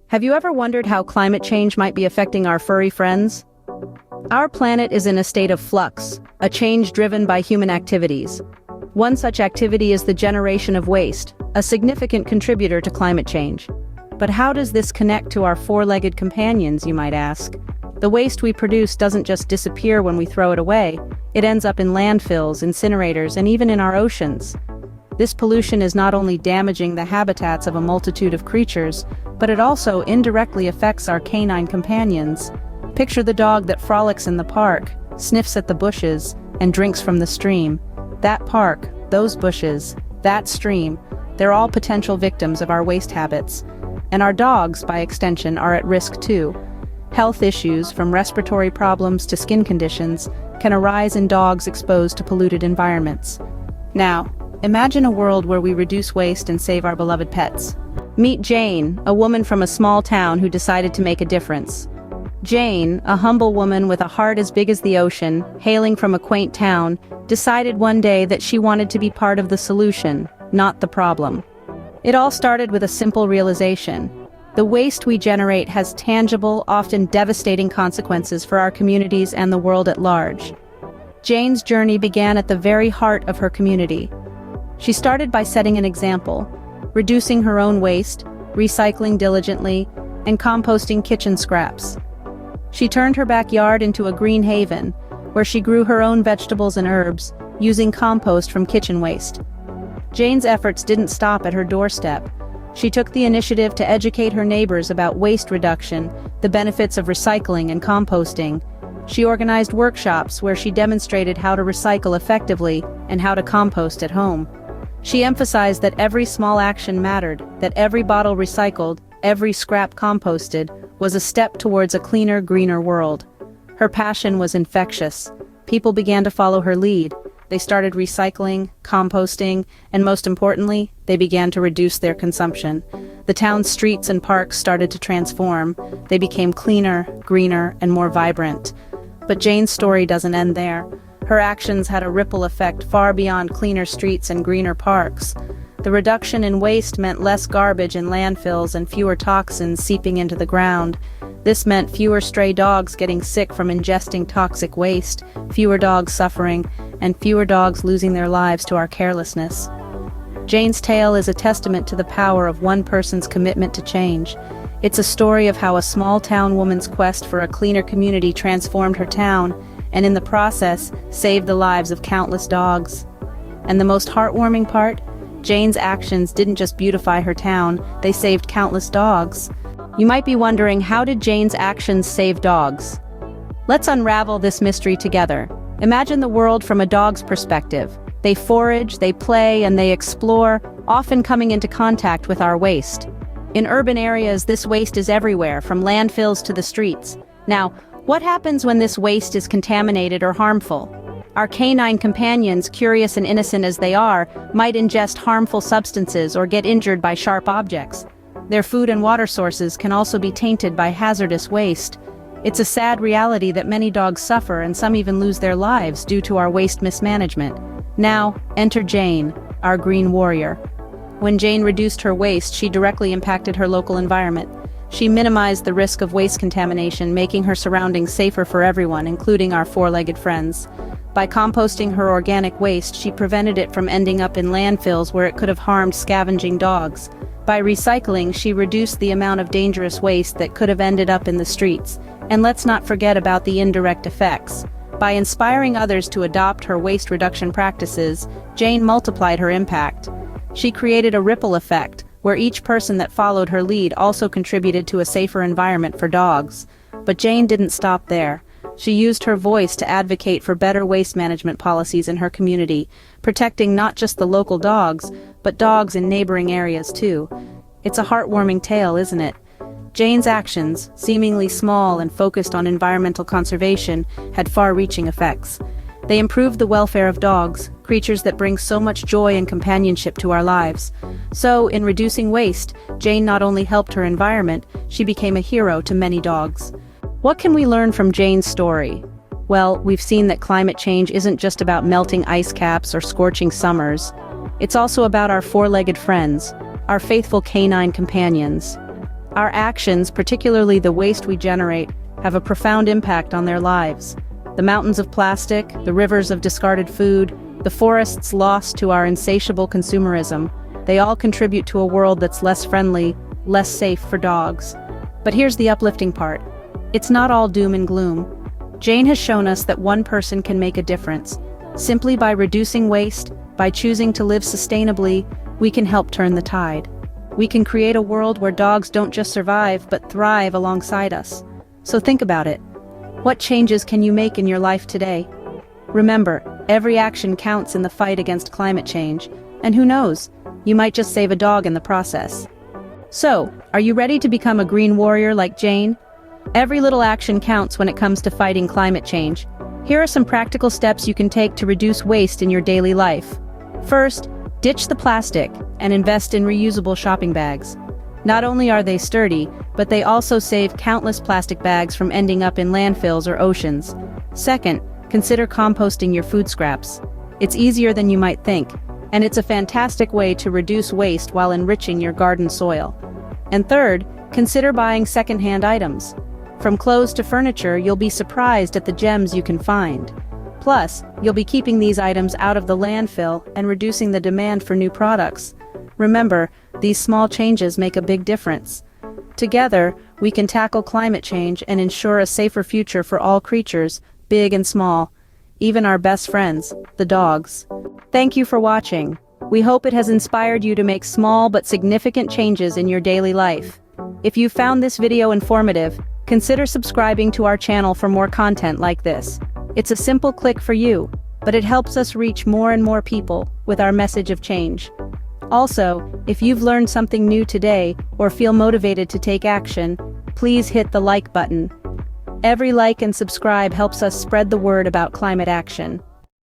Have you ever wondered how climate change might be affecting our furry friends? Our planet is in a state of flux, a change driven by human activities. One such activity is the generation of waste, a significant contributor to climate change. But how does this connect to our four-legged companions, you might ask? The waste we produce doesn't just disappear when we throw it away. It ends up in landfills, incinerators, and even in our oceans. This pollution is not only damaging the habitats of a multitude of creatures, but it also indirectly affects our canine companions. Picture the dog that frolics in the park, sniffs at the bushes, and drinks from the stream. That park, those bushes, that stream, they're all potential victims of our waste habits. And our dogs, by extension, are at risk too. Health issues, from respiratory problems to skin conditions, can arise in dogs exposed to polluted environments. Now, imagine a world where we reduce waste and save our beloved pets. Meet Jane, a woman from a small town who decided to make a difference. Jane, a humble woman with a heart as big as the ocean, hailing from a quaint town, decided one day that she wanted to be part of the solution, not the problem. It all started with a simple realization. The waste we generate has tangible, often devastating consequences for our communities and the world at large. Jane's journey began at the very heart of her community. She started by setting an example, reducing her own waste, recycling diligently, and composting kitchen scraps. She turned her backyard into a green haven, where she grew her own vegetables and herbs, using compost from kitchen waste. Jane's efforts didn't stop at her doorstep. She took the initiative to educate her neighbors about waste reduction, the benefits of recycling and composting. She organized workshops where she demonstrated how to recycle effectively and how to compost at home. She emphasized that every small action mattered, that every bottle recycled, every scrap composted, was a step towards a cleaner, greener world. Her passion was infectious. People began to follow her lead. They started recycling, composting, and most importantly, they began to reduce their consumption. The town's streets and parks started to transform. They became cleaner, greener, and more vibrant. But Jane's story doesn't end there. Her actions had a ripple effect far beyond cleaner streets and greener parks. The reduction in waste meant less garbage in landfills and fewer toxins seeping into the ground. This meant fewer stray dogs getting sick from ingesting toxic waste, fewer dogs suffering, and fewer dogs losing their lives to our carelessness. Jane's tale is a testament to the power of one person's commitment to change. It's a story of how a small-town woman's quest for a cleaner community transformed her town, and in the process, saved the lives of countless dogs. And the most heartwarming part? Jane's actions didn't just beautify her town, they saved countless dogs. You might be wondering, how did Jane's actions save dogs? Let's unravel this mystery together. Imagine the world from a dog's perspective. They forage, they play, and they explore, often coming into contact with our waste. In urban areas, this waste is everywhere, from landfills to the streets. Now, what happens when this waste is contaminated or harmful? Our canine companions, curious and innocent as they are, might ingest harmful substances or get injured by sharp objects. Their food and water sources can also be tainted by hazardous waste. It's a sad reality that many dogs suffer and some even lose their lives due to our waste mismanagement. Now, enter Jane, our green warrior. When Jane reduced her waste, she directly impacted her local environment. She minimized the risk of waste contamination, making her surroundings safer for everyone, including our four-legged friends. By composting her organic waste, she prevented it from ending up in landfills where it could have harmed scavenging dogs. By recycling, she reduced the amount of dangerous waste that could have ended up in the streets. And let's not forget about the indirect effects. By inspiring others to adopt her waste reduction practices, Jane multiplied her impact. She created a ripple effect, where each person that followed her lead also contributed to a safer environment for dogs. But Jane didn't stop there. She used her voice to advocate for better waste management policies in her community, protecting not just the local dogs, but dogs in neighboring areas too. It's a heartwarming tale, isn't it? Jane's actions, seemingly small and focused on environmental conservation, had far-reaching effects. They improved the welfare of dogs, creatures that bring so much joy and companionship to our lives. So, in reducing waste, Jane not only helped her environment, she became a hero to many dogs. What can we learn from Jane's story? Well, we've seen that climate change isn't just about melting ice caps or scorching summers. It's also about our four-legged friends, our faithful canine companions. Our actions, particularly the waste we generate, have a profound impact on their lives. The mountains of plastic, the rivers of discarded food, the forests lost to our insatiable consumerism, they all contribute to a world that's less friendly, less safe for dogs. But here's the uplifting part. It's not all doom and gloom. Jane has shown us that one person can make a difference. Simply by reducing waste, by choosing to live sustainably, we can help turn the tide. We can create a world where dogs don't just survive, but thrive alongside us. So think about it. What changes can you make in your life today? Remember, every action counts in the fight against climate change, and who knows, you might just save a dog in the process. So, are you ready to become a green warrior like Jane? Every little action counts when it comes to fighting climate change. Here are some practical steps you can take to reduce waste in your daily life. First, ditch the plastic and invest in reusable shopping bags. Not only are they sturdy, but they also save countless plastic bags from ending up in landfills or oceans. Second, consider composting your food scraps. It's easier than you might think, and it's a fantastic way to reduce waste while enriching your garden soil. And third, consider buying second-hand items. From clothes to furniture, you'll be surprised at the gems you can find. Plus, you'll be keeping these items out of the landfill and reducing the demand for new products. Remember, these small changes make a big difference. Together, we can tackle climate change and ensure a safer future for all creatures, big and small, even our best friends, the dogs. Thank you for watching. We hope it has inspired you to make small but significant changes in your daily life. If you found this video informative, consider subscribing to our channel for more content like this. It's a simple click for you, but it helps us reach more and more people with our message of change. Also, if you've learned something new today or feel motivated to take action, please hit the like button. Every like and subscribe helps us spread the word about climate action.